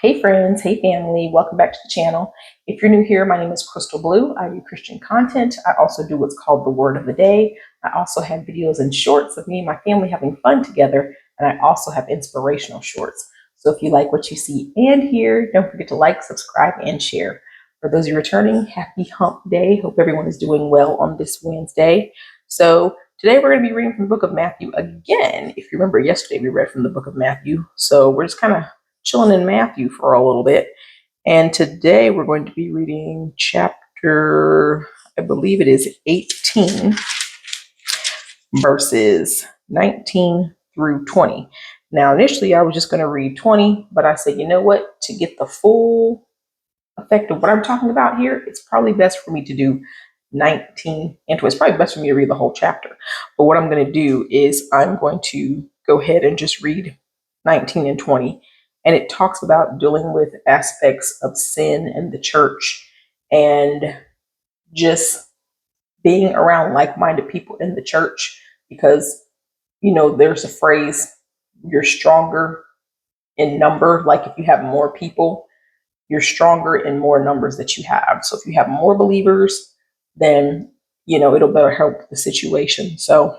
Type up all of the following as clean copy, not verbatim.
Hey friends, hey family, welcome back to the channel. If you're new here, my name is Crystal Blue. I do Christian content. I also do what's called the Word of the Day. I also have videos and shorts of me and my family having fun together, and I also have inspirational shorts. So if you like what you see and hear, don't forget to like, subscribe, and share. For those of you returning, happy hump day. Hope everyone is doing well on this Wednesday. So today we're going to be reading from the book of Matthew again. If you remember yesterday, we read from the book of Matthew. So we're just kind of chilling in Matthew for a little bit. And today we're going to be reading chapter, I believe it is 18, verses 19 through 20. Now, initially I was just going to read 20, but I said, you know what? To get the full effect of what I'm talking about here, it's probably best for me to do 19 and 20. It's probably best for me to read the whole chapter. But what I'm going to do is I'm going to go ahead and just read 19 and 20. And it talks about dealing with aspects of sin in the church and just being around like-minded people in the church, because, you know, there's a phrase, you're stronger in number. Like if you have more people, you're stronger in more numbers that you have. So if you have more believers, then, you know, it'll better help the situation. So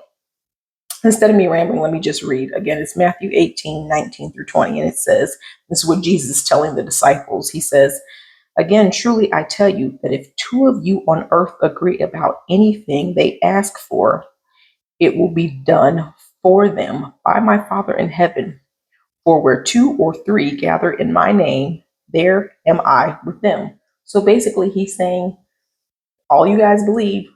instead of me rambling, let me just read. Again, it's Matthew 18, 19 through 20. And it says, this is what Jesus is telling the disciples. He says, again, truly I tell you that if two of you on earth agree about anything they ask for, it will be done for them by my Father in heaven. For where two or three gather in my name, there am I with them. So basically, he's saying, all you guys believe,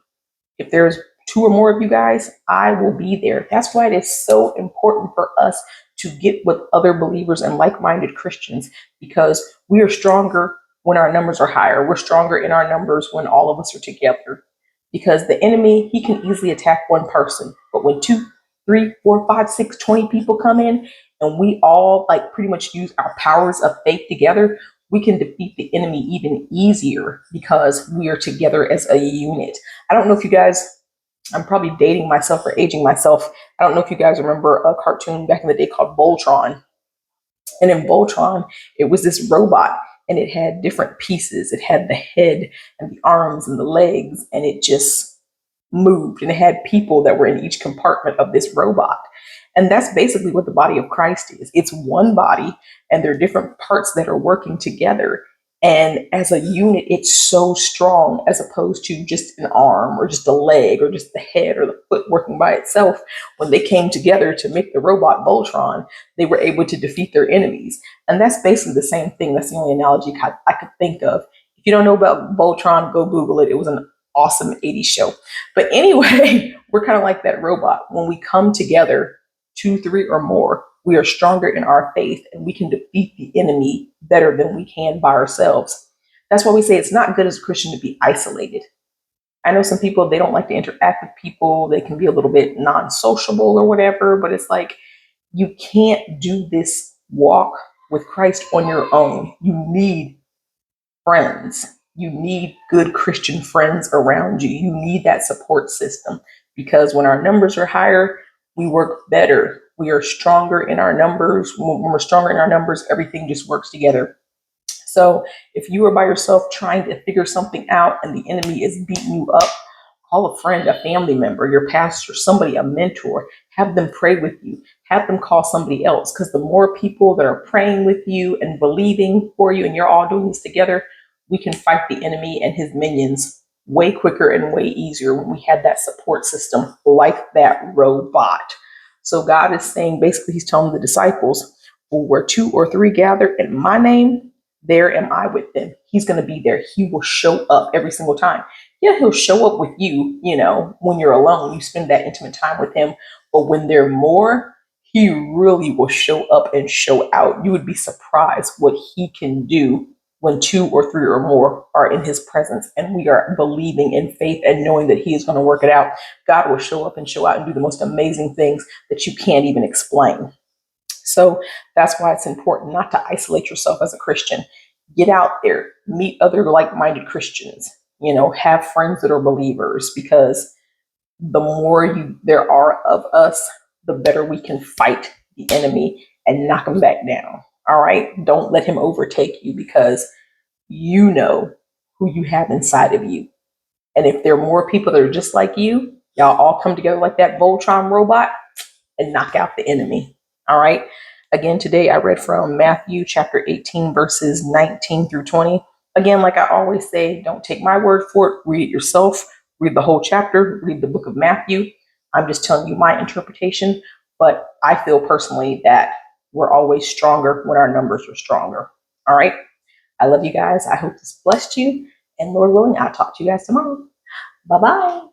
if there's two or more of you guys, I will be there. That's why it is so important for us to get with other believers and like-minded Christians, because we are stronger when our numbers are higher. We're stronger in our numbers when all of us are together, because the enemy, he can easily attack one person. But when 2, 3, 4, 5, 6, 20 people come in and we all like pretty much use our powers of faith together, we can defeat the enemy even easier because we are together as a unit. I don't know if you guys, I'm probably dating myself or aging myself. I don't know if you guys remember a cartoon back in the day called Voltron. And in Voltron, it was this robot and it had different pieces. It had the head and the arms and the legs, and it just moved. And it had people that were in each compartment of this robot. And that's basically what the body of Christ is. It's one body, and there are different parts that are working together. And as a unit, it's so strong, as opposed to just an arm or just a leg or just the head or the foot working by itself. When they came together to make the robot Voltron, they were able to defeat their enemies. And that's basically the same thing. That's the only analogy I could think of. If you don't know about Voltron, go Google it. It was an awesome 80s show. But anyway, we're kind of like that robot. When we come together, 2, 3, or more, we are stronger in our faith and we can defeat the enemy better than we can by ourselves. That's why we say it's not good as a Christian to be isolated. I know some people, they don't like to interact with people. They can be a little bit non-sociable or whatever, but it's like, you can't do this walk with Christ on your own. You need friends. You need good Christian friends around you. You need that support system, because when our numbers are higher, we work better. We are stronger in our numbers. When we're stronger in our numbers, everything just works together. So if you are by yourself trying to figure something out and the enemy is beating you up, call a friend, a family member, your pastor, somebody, a mentor. Have them pray with you. Have them call somebody else, because the more people that are praying with you and believing for you, and you're all doing this together, we can fight the enemy and his minions way quicker and way easier when we have that support system like that robot. So God is saying, basically, he's telling the disciples, where 2 or 3 gather in my name, there am I with them. He's going to be there. He will show up every single time. Yeah, he'll show up with you, you know, when you're alone, you spend that intimate time with him. But when there are more, he really will show up and show out. You would be surprised what he can do when 2 or 3 or more are in his presence and we are believing in faith and knowing that he is going to work it out. God will show up and show out and do the most amazing things that you can't even explain. So that's why it's important not to isolate yourself as a Christian. Get out there, meet other like-minded Christians, you know, have friends that are believers, because the more there are of us, the better we can fight the enemy and knock him back down. All right. Don't let him overtake you, because you know who you have inside of you. And if there are more people that are just like you, y'all all come together like that Voltron robot and knock out the enemy. All right. Again, today I read from Matthew chapter 18, verses 19 through 20. Again, like I always say, don't take my word for it. Read it yourself. Read the whole chapter. Read the book of Matthew. I'm just telling you my interpretation. But I feel personally that we're always stronger when our numbers are stronger. All right. I love you guys. I hope this blessed you. And Lord willing, I'll talk to you guys tomorrow. Bye bye.